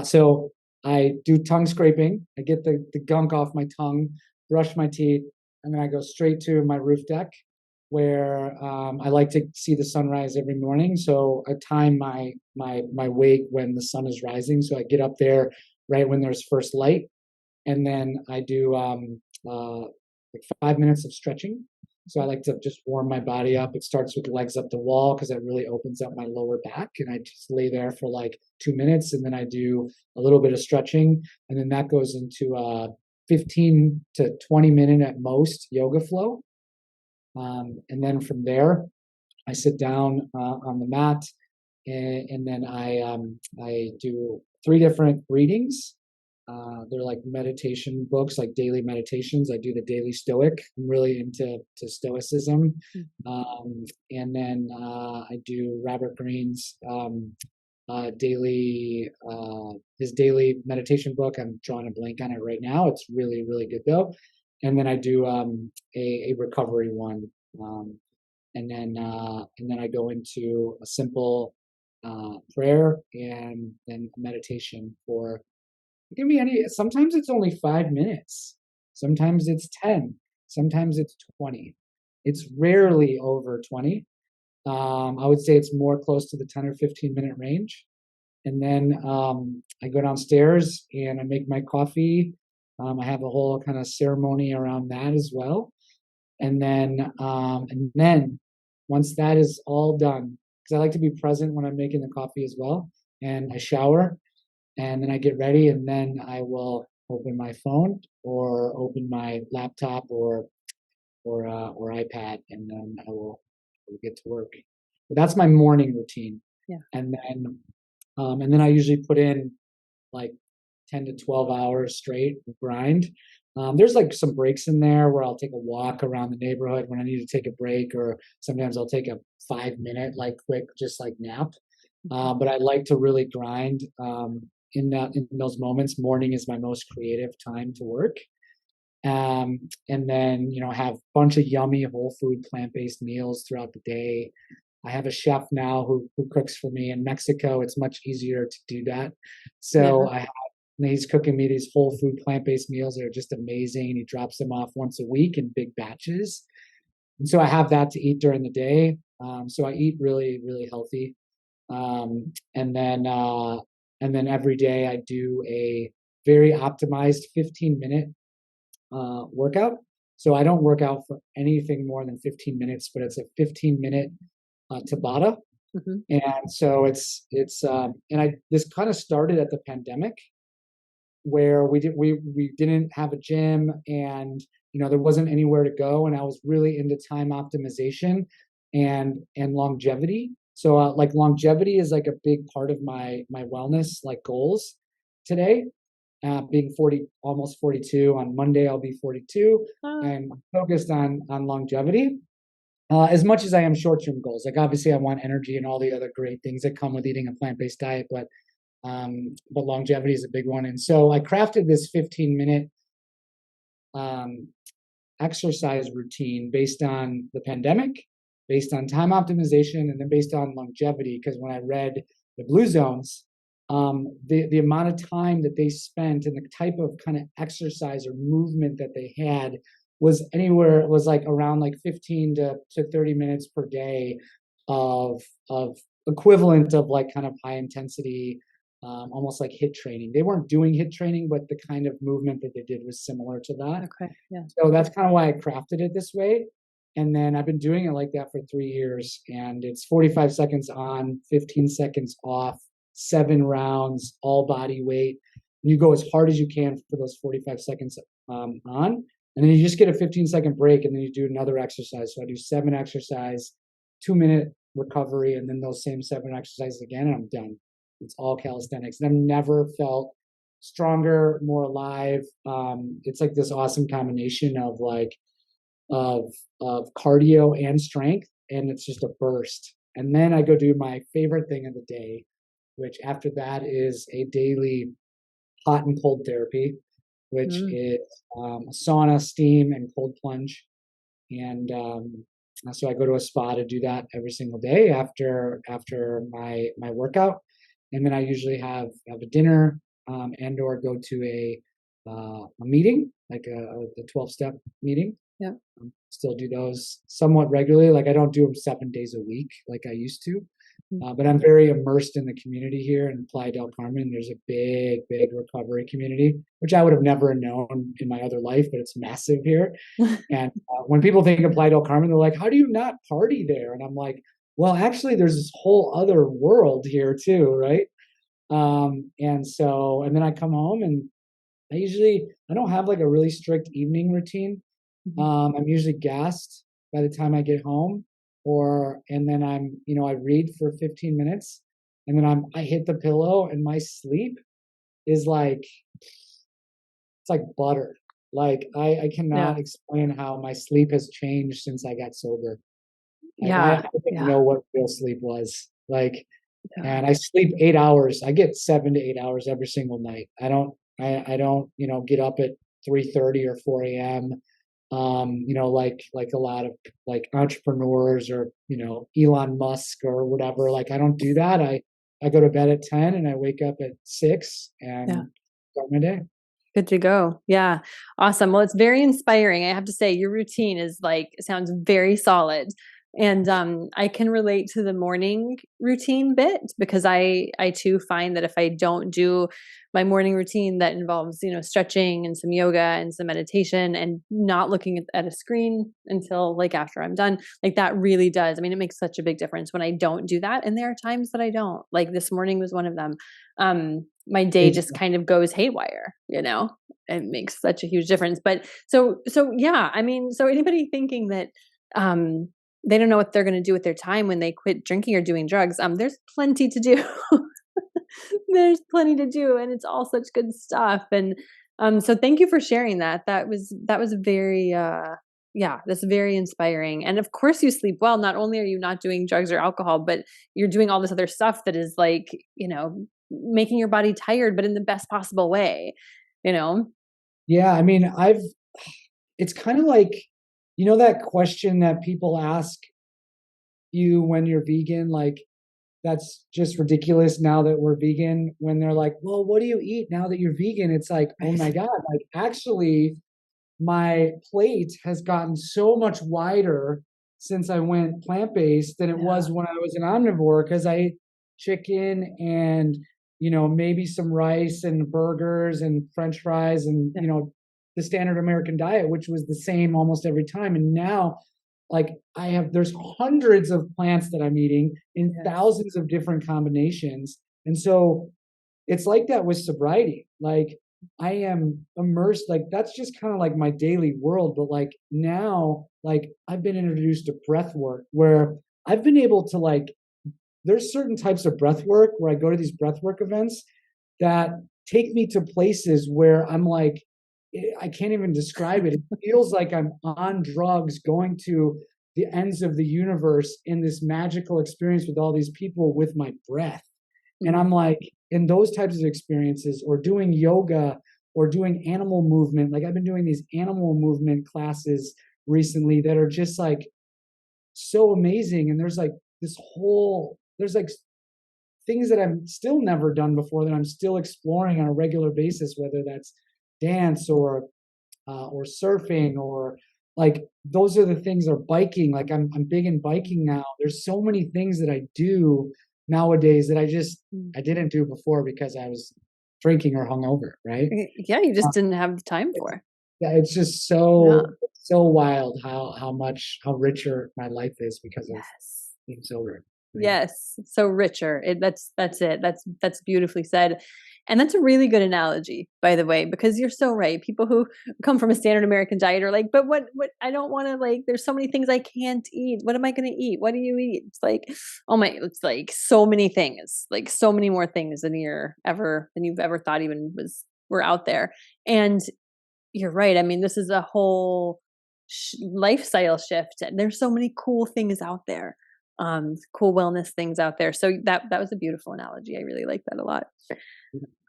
so I do tongue scraping. I get the gunk off my tongue, brush my teeth, and then I go straight to my roof deck where I like to see the sunrise every morning. So I time my wake when the sun is rising. So I get up there right when there's first light, and then I do like 5 minutes of stretching. So I like to just warm my body up. It starts with legs up the wall because it really opens up my lower back, and I just lay there for like 2 minutes, and then I do a little bit of stretching, and then that goes into 15 to 20 minute at most yoga flow. And then from there, I sit down on the mat, and then I do 3 different readings. They're like meditation books, like daily meditations. I do the Daily Stoic. I'm really into Stoicism. And then I do Robert Greene's his daily meditation book. I'm drawing a blank on it right now. It's really, really good though. And then I do a recovery one. And then I go into a simple prayer and then meditation for it can be any sometimes it's only 5 minutes, sometimes it's 10, sometimes it's 20. It's rarely over 20. I would say it's more close to the 10 or 15 minute range. And then I go downstairs and I make my coffee. I have a whole kind of ceremony around that as well. And then once that is all done, because I like to be present when I'm making the coffee as well, and I shower, and then I get ready, and then I will open my phone or open my laptop or iPad, and then I will get to work. But that's my morning routine. Yeah. And then I usually put in like 10 to 12 hours straight of grind. There's like some breaks in there where I'll take a walk around the neighborhood when I need to take a break, or sometimes I'll take a 5 minute, like quick, just like nap. But I like to really grind in those moments. Morning is my most creative time to work. And then, have a bunch of yummy whole food plant-based meals throughout the day. I have a chef now who cooks for me in Mexico. It's much easier to do that. So he's cooking me these whole food plant-based meals that are just amazing. He drops them off once a week in big batches. And so I have that to eat during the day. So I eat really, really healthy. And then every day I do a very optimized 15-minute workout. So I don't work out for anything more than 15 minutes, but it's a 15-minute Tabata. And so this kind of started at the pandemic, where we didn't have a gym, and there wasn't anywhere to go, and I was really into time optimization and longevity. So like longevity is like a big part of my wellness like goals today. Being 40, almost 42 on Monday, I'll be 42, and focused on longevity. As much as I am short-term goals, like obviously I want energy and all the other great things that come with eating a plant-based diet, but longevity is a big one. And so I crafted this 15-minute exercise routine based on the pandemic, based on time optimization, and then based on longevity. Because when I read the Blue Zones, the amount of time that they spent and the type of kind of exercise or movement that they had was like around like 15 to 30 minutes per day of equivalent of like kind of high intensity, almost like hit training. They weren't doing hit training, but the kind of movement that they did was similar to that. Okay. Yeah. So that's kind of why I crafted it this way. And then I've been doing it like that for 3 years, and it's 45 seconds on, 15 seconds off, 7 rounds, all body weight. You go as hard as you can for those 45 seconds on, and then you just get a 15-second break, and then you do another exercise. So I do 7 exercise, 2-minute recovery, and then those same 7 exercises again, and I'm done. It's all calisthenics, and I've never felt stronger, more alive. It's like this awesome combination of like of cardio and strength, and it's just a burst. And then I go do my favorite thing of the day, which after that is a daily hot and cold therapy, which is sauna, steam, and cold plunge. And so I go to a spa to do that every single day after my workout, and then I usually have a dinner and or go to a meeting, like the 12-step meeting. Yeah. Still do those somewhat regularly. Like I don't do them 7 days a week like I used to, but I'm very immersed in the community here in Playa del Carmen. There's a big recovery community, which I would have never known in my other life, but it's massive here. And when people think of Playa del Carmen, they're like, how do you not party there? And I'm like, well, actually, there's this whole other world here too, right? And then I come home, and I don't have like a really strict evening routine. I'm usually gassed by the time I get home, and then I read for 15 minutes, and then I hit the pillow, and my sleep is like, it's like butter. Like I cannot explain how my sleep has changed since I got sober. Like I didn't know what real sleep was like, and I sleep 8 hours. I get 7 to 8 hours every single night. I don't get up at 3:30 or 4 a.m. Like a lot of like entrepreneurs or, Elon Musk or whatever. Like I don't do that. I go to bed at 10 and I wake up at 6 and start my day. Good to go. Yeah. Awesome. Well, it's very inspiring. I have to say your routine sounds very solid. And I can relate to the morning routine bit, because I too find that if I don't do my morning routine that involves, stretching and some yoga and some meditation and not looking at a screen until like after I'm done, like that really does. I mean, it makes such a big difference when I don't do that. And there are times that I don't. Like this morning was one of them. My day just kind of goes haywire, it makes such a huge difference. But so yeah, I mean, so anybody thinking that they don't know what they're going to do with their time when they quit drinking or doing drugs, there's plenty to do. There's plenty to do, and it's all such good stuff. And so thank you for sharing that. That was very that's very inspiring. And of course you sleep well. Not only are you not doing drugs or alcohol, but you're doing all this other stuff that is like, making your body tired, but in the best possible way, Yeah, I mean, it's kind of like, that question that people ask you when you're vegan, like, that's just ridiculous now that we're vegan, when they're like, well, what do you eat now that you're vegan? It's like, oh my God, like actually my plate has gotten so much wider since I went plant-based than it was when I was an omnivore, because I ate chicken and, maybe some rice and burgers and French fries and, the standard American diet, which was the same almost every time. And now, like there's hundreds of plants that I'm eating in thousands of different combinations. And so it's like that with sobriety. Like I am immersed, like that's just kind of like my daily world. But like now, like I've been introduced to breath work, where I've been able to there's certain types of breath work where I go to these breath work events that take me to places where I'm like, I can't even describe it. It feels like I'm on drugs going to the ends of the universe in this magical experience with all these people with my breath. And I'm like, in those types of experiences, or doing yoga or doing animal movement, like I've been doing these animal movement classes recently that are just like so amazing. And there's like things that I've still never done before that I'm still exploring on a regular basis, whether that's dance or surfing or like those are the things, or biking. Like I'm big in biking now. There's so many things that I do nowadays that I didn't do before because I was drinking or hungover, right? Yeah, you Uh, just didn't have the time it's, for. yeah, it's just Yeah. so wild how richer my life is because of Yes. being sober, right? Yes, so richer. That's it. That's beautifully said. And that's a really good analogy, by the way, because you're so right. People who come from a standard American diet are like, but what I don't want to like, there's so many things I can't eat. What am I going to eat? What do you eat? It's like, oh my, it's like so many things, like so many more things than you've ever thought even were out there. And you're right. I mean, this is a whole lifestyle shift, and there's so many cool things out there, cool wellness things out there. So that was a beautiful analogy. I really like that a lot.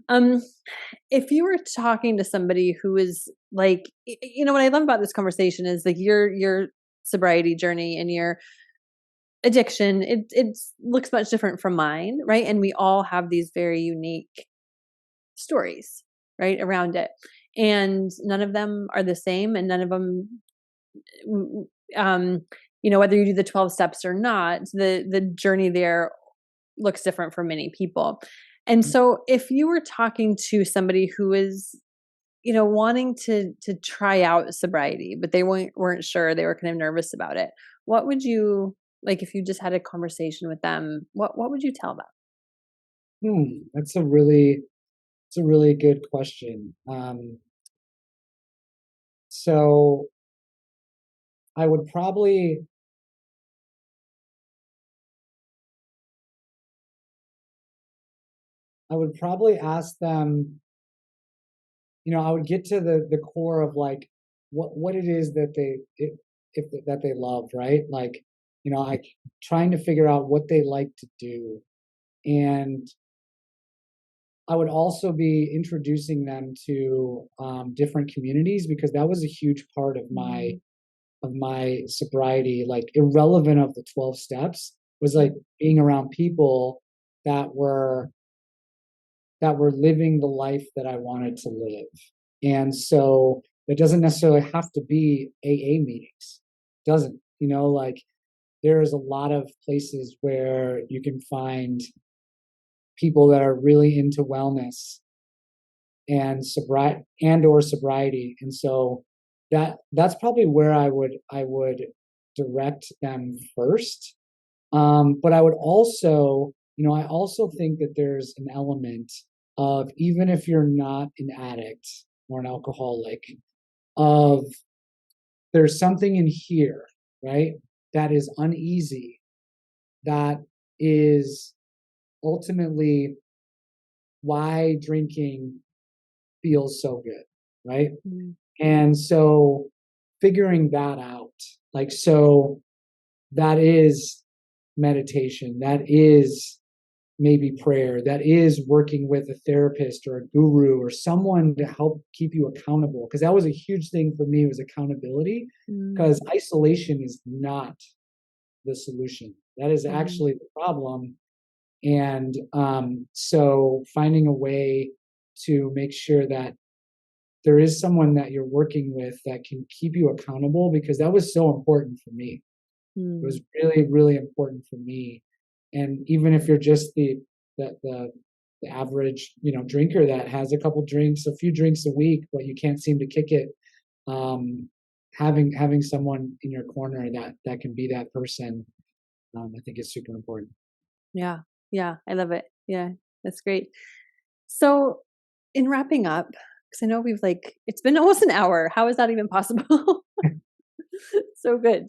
Um, if you were talking to somebody who is like, what I love about this conversation is like your sobriety journey and your addiction. It looks much different from mine, right? And we all have these very unique stories, right, around it, and none of them are the same, and none of them whether you do the 12 steps or not, the journey there looks different for many people. And so if you were talking to somebody who is wanting to try out sobriety, but they weren't sure, they were kind of nervous about it, what would you, like, if you just had a conversation with them, what would you tell them? That's a really good question. So I would probably ask them, I would get to the core of like what it is that that they love, right? Like, I trying to figure out what they like to do. And I would also be introducing them to different communities, because that was a huge part of my sobriety, like irrelevant of the 12 steps, was like being around people that were living the life that I wanted to live. And so it doesn't necessarily have to be AA meetings. It doesn't, like there's a lot of places where you can find people that are really into wellness and sobriety. And so that's probably where I would direct them first. But I would also, I also think that there's an element of, even if you're not an addict or an alcoholic, of there's something in here, right, that is uneasy, that is ultimately why drinking feels so good, right? Mm. And so figuring that out, like, so that is meditation, that is maybe prayer, that is working with a therapist or a guru or someone to help keep you accountable, because that was a huge thing for me, was accountability, Mm. because isolation is not the solution. That is Mm. actually the problem. And so finding a way to make sure that there is someone that you're working with that can keep you accountable, because that was so important for me. It was Mm. really, really important for me. And even if you're just the average, drinker that has a few drinks a week, but you can't seem to kick it, um, having someone in your corner that can be that person, I think is super important. Yeah. Yeah. I love it. Yeah. That's great. So, in wrapping up, because I know it's been almost an hour. How is that even possible? So good.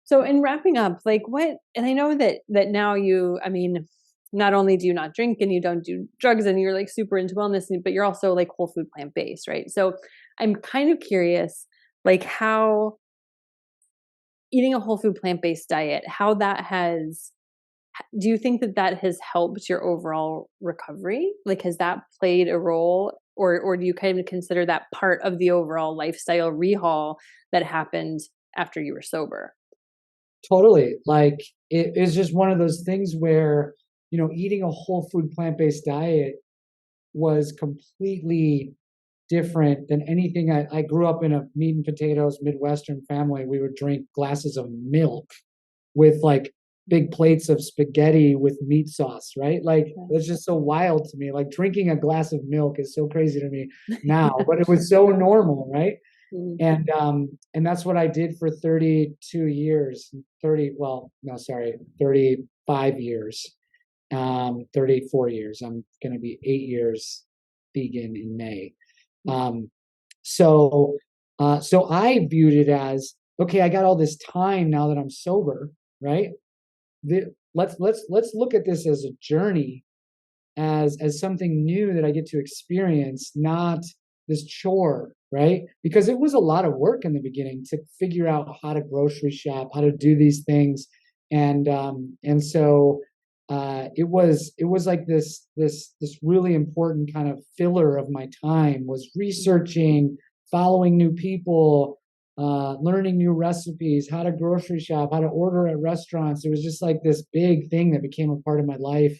So, in wrapping up, like and I know that now I mean, not only do you not drink and you don't do drugs and you're like super into wellness, but you're also like whole food plant based, right? So, I'm kind of curious, like how eating a whole food plant based diet, how that has do you think that has helped your overall recovery? Like, has that played a role, or do you kind of consider that part of the overall lifestyle rehaul that happened after you were sober? Totally. Like, it is just one of those things where, eating a whole food plant-based diet was completely different than anything. I grew up in a meat and potatoes Midwestern family. We would drink glasses of milk with like big plates of spaghetti with meat sauce, right? Like it's just so wild to me. Like drinking a glass of milk is so crazy to me now, but it was so normal, right? Mm. And that's what I did for 32 years, 30, well, no, sorry, 35 years, 34 years. I'm going to be 8 years vegan in May. Um, so I viewed it as, okay, I got all this time now that I'm sober, right? Let's look at this as a journey, as something new that I get to experience, not this chore, right? Because it was a lot of work in the beginning to figure out how to grocery shop, how to do these things, and so it was like this really important kind of filler of my time was researching, following new people, learning new recipes, how to grocery shop, how to order at restaurants. It was just like this big thing that became a part of my life.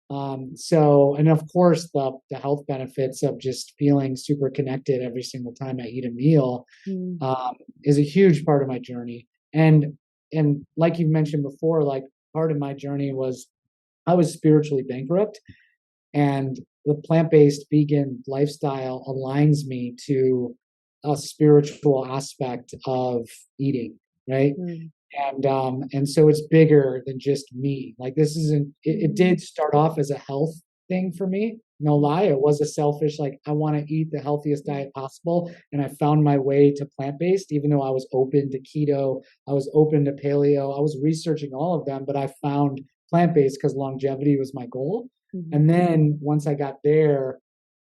And of course, the health benefits of just feeling super connected every single time I eat a meal, Mm. is a huge part of my journey. And like you mentioned before, like part of my journey was I was spiritually bankrupt, and the plant-based vegan lifestyle aligns me to a spiritual aspect of eating, right? Mm. And so it's bigger than just me. Like this isn't it did start off as a health thing for me. No lie, it was a selfish, like I want to eat the healthiest diet possible. And I found my way to plant-based, even though I was open to keto, I was open to paleo, I was researching all of them, but I found plant-based because longevity was my goal. Mm-hmm. And then once I got there,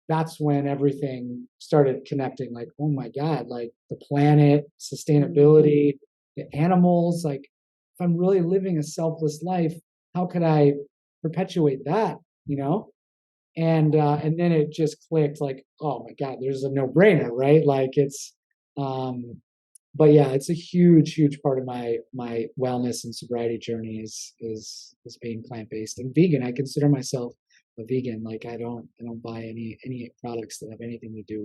that's when everything started connecting. Like, oh my God, like the planet, sustainability, the animals. Like, if I'm really living a selfless life, how could I perpetuate that? You know? And then it just clicked. Like, oh my God, there's a no-brainer, right? Like um, but yeah, it's a huge part of my wellness and sobriety journey is being plant-based and vegan. I consider myself a vegan. Like I don't buy any products that have anything to do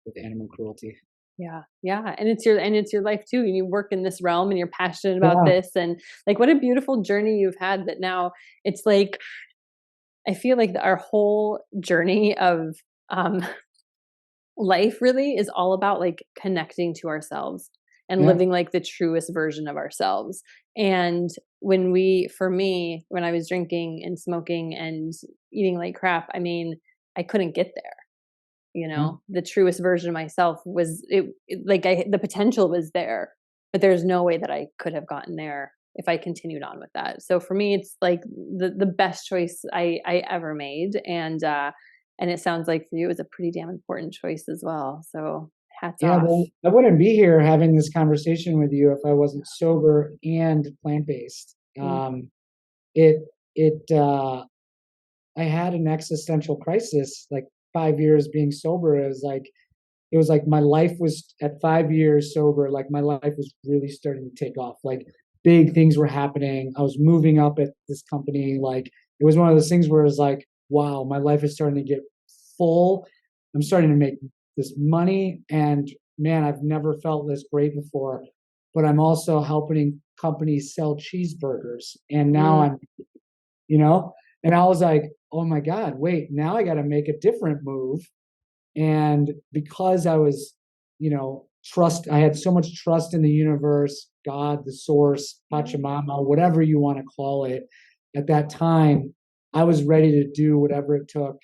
with animal cruelty. Yeah. Yeah. And it's your life too. And you work in this realm and you're passionate about Yeah, this. And like what a beautiful journey you've had that now it's like I feel like our whole journey of um life really is all about like connecting to ourselves and yeah, living like the truest version of ourselves. And for me, when I was drinking and smoking and eating like crap, I mean, I couldn't get there. yeah. The truest version of myself was like the potential was there, but there's no way that I could have gotten there if I continued on with that. So for me, it's like the best choice I ever made. And it sounds like for you, it was a pretty damn important choice as well. So hats Yeah, off. well, I wouldn't be here having this conversation with you if I wasn't sober and plant-based. Mm. It it I had an existential crisis like 5 years being sober. It was like my life was at 5 years sober, like my life was really starting to take off. Like big things were happening. I was moving up at this company. Like it was one of those things where it was like, wow, my life is starting to get full. I'm starting to make this money, and man, I've never felt this great before. But I'm also helping companies sell cheeseburgers. And now Mm. I'm, and I was like, oh my God, wait, now I got to make a different move. And because I was, I had so much trust in the universe, God, the source, Pachamama, whatever you want to call it. At that time, I was ready to do whatever it took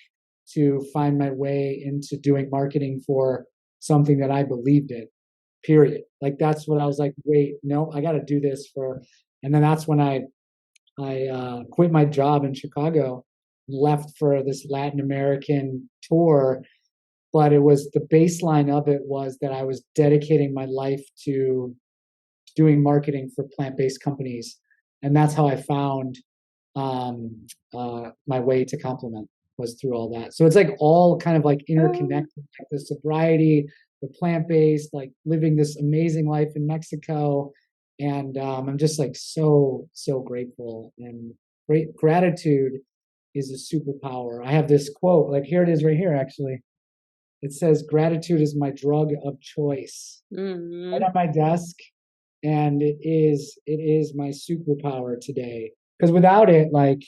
to find my way into doing marketing for something that I believed in, period. Like that's what I was like, wait, no, I got to do this for. And then that's when I quit my job in Chicago, left for this Latin American tour. But it was the baseline of it was that I was dedicating my life to doing marketing for plant-based companies, and that's how I found my way to complement was through all that. So it's like all kind of like Oh. interconnected, like the sobriety, the plant-based, like living this amazing life in Mexico, and I'm just like so grateful. And Great gratitude is a superpower. I have this quote, like here it is right here, actually. It says, gratitude is my drug of choice. Right Mm-hmm. on my desk. And it is my superpower today. Because without it, like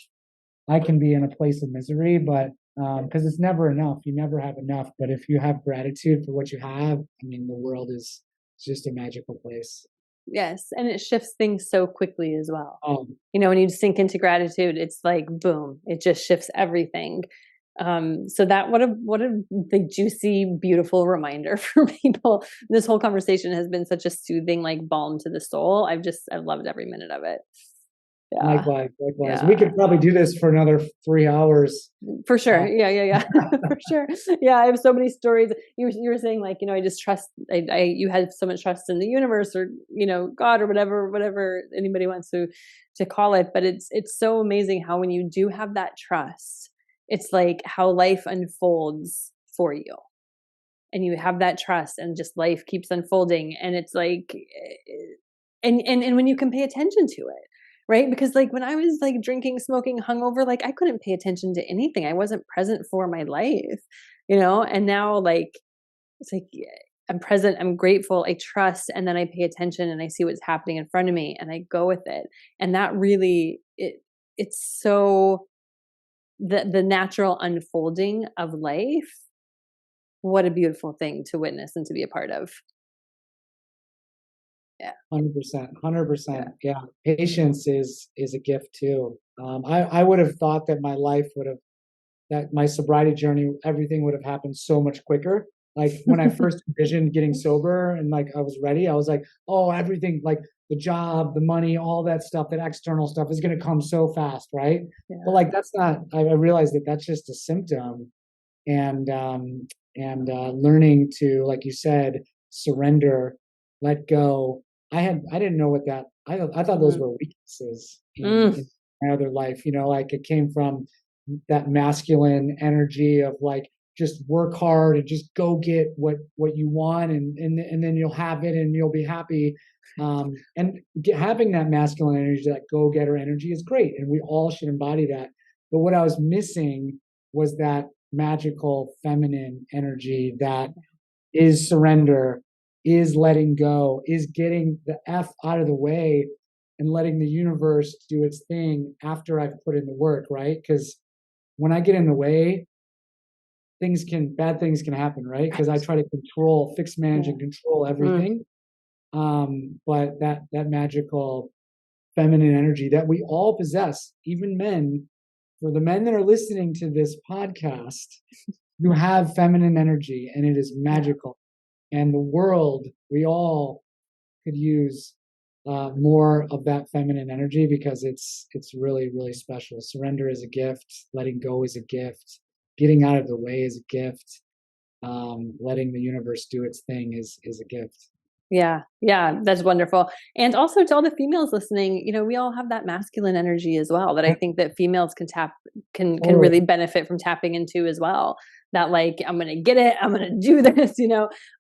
I can be in a place of misery, but because it's never enough. You never have enough. But if you have gratitude for what you have, I mean, the world is just a magical place. Yes, and it shifts things so quickly as well. Um, When you sink into gratitude, it's like boom, it just shifts everything. So that what a big juicy beautiful reminder for people. This whole conversation has been such a soothing like balm to the soul. I've loved every minute of it. Yeah. Likewise, likewise. We Yeah. could probably do this for another 3 hours. For sure. Uh, Yeah, yeah, yeah. For sure. Yeah, I have so many stories. You were saying like, I just trust I you had so much trust in the universe or, God or whatever anybody wants to call it, but it's so amazing how when you do have that trust, it's like how life unfolds for you. And you have that trust and just life keeps unfolding and it's like and when you can pay attention to it, right? Because like when I was like drinking, smoking, hungover, like I couldn't pay attention to anything. I wasn't present for my life, and now like it's like I'm present, I'm grateful, I trust, and then I pay attention and I see what's happening in front of me and I go with it. And that really it's so the natural unfolding of life. What a beautiful thing to witness and to be a part of. Yeah. 100%, 100%. Yeah. Yeah. Patience is a gift too. I would have thought that my life would have that my sobriety journey, everything would have happened so much quicker. Like when I first envisioned getting sober and like I was ready, I was like, oh, everything like the job, the money, all that stuff, that external stuff is going to come so fast, right? But Yeah. like that's not. I realized that that's just a symptom, and learning to, like you said, surrender, let go. I didn't know what that. I thought those Mm. were weaknesses Mm. in my other life. Like it came from that masculine energy of like just work hard and just go get what you want and then you'll have it and you'll be happy. Having that masculine energy, that go getter energy, is great, and we all should embody that. But what I was missing was that magical feminine energy that is surrender, is letting go, is getting the F out of the way and letting the universe do its thing after I've put in the work, right? Because when I get in the way, bad things can happen, right? Because I try to fix, manage, Yeah. and control Mm. everything. But that magical feminine energy that we all possess, even men, for the men that are listening to this podcast, you have feminine energy and it is Yeah. magical. And the world, we all could use more of that feminine energy because it's really, really special. Surrender is a gift. Letting go is a gift. Getting out of the way is a gift. Letting the universe do its thing is a gift. Yeah, yeah, that's wonderful. And also to all the females listening, we all have that masculine energy as well that I Yeah, think that females can totally. really benefit from tapping into as well. That like I'm gonna get it, I'm gonna do this,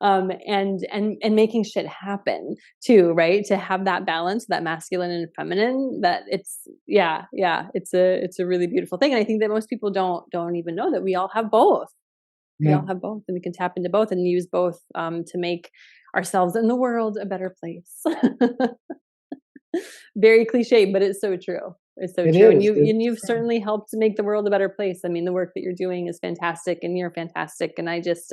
and making shit happen too, right? To have that balance, that masculine and feminine, that it's yeah, it's a really beautiful thing. And I think that most people don't even know that we all have both. We Yeah, all have both, and we can tap into both and use both to make ourselves and the world a better place. Very cliche, but it's so true. It's so it true. And is. you've certainly helped to make the world a better place. I mean, the work that you're doing is fantastic and you're fantastic. And I just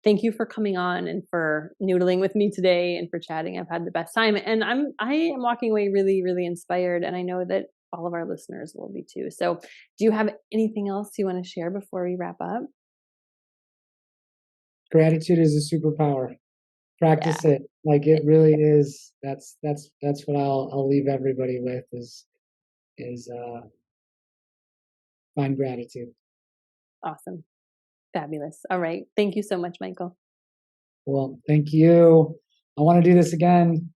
thank you for coming on and for noodling with me today and for chatting. I've had the best time. And I am walking away really, really inspired. And I know that all of our listeners will be too. So do you have anything else you want to share before we wrap up? Gratitude is a superpower. Practice Yeah. it. Like it really is. That's what I'll leave everybody with is find gratitude. Awesome. Fabulous. All right. Thank you so much, Michael. Well, thank you. I want to do this again.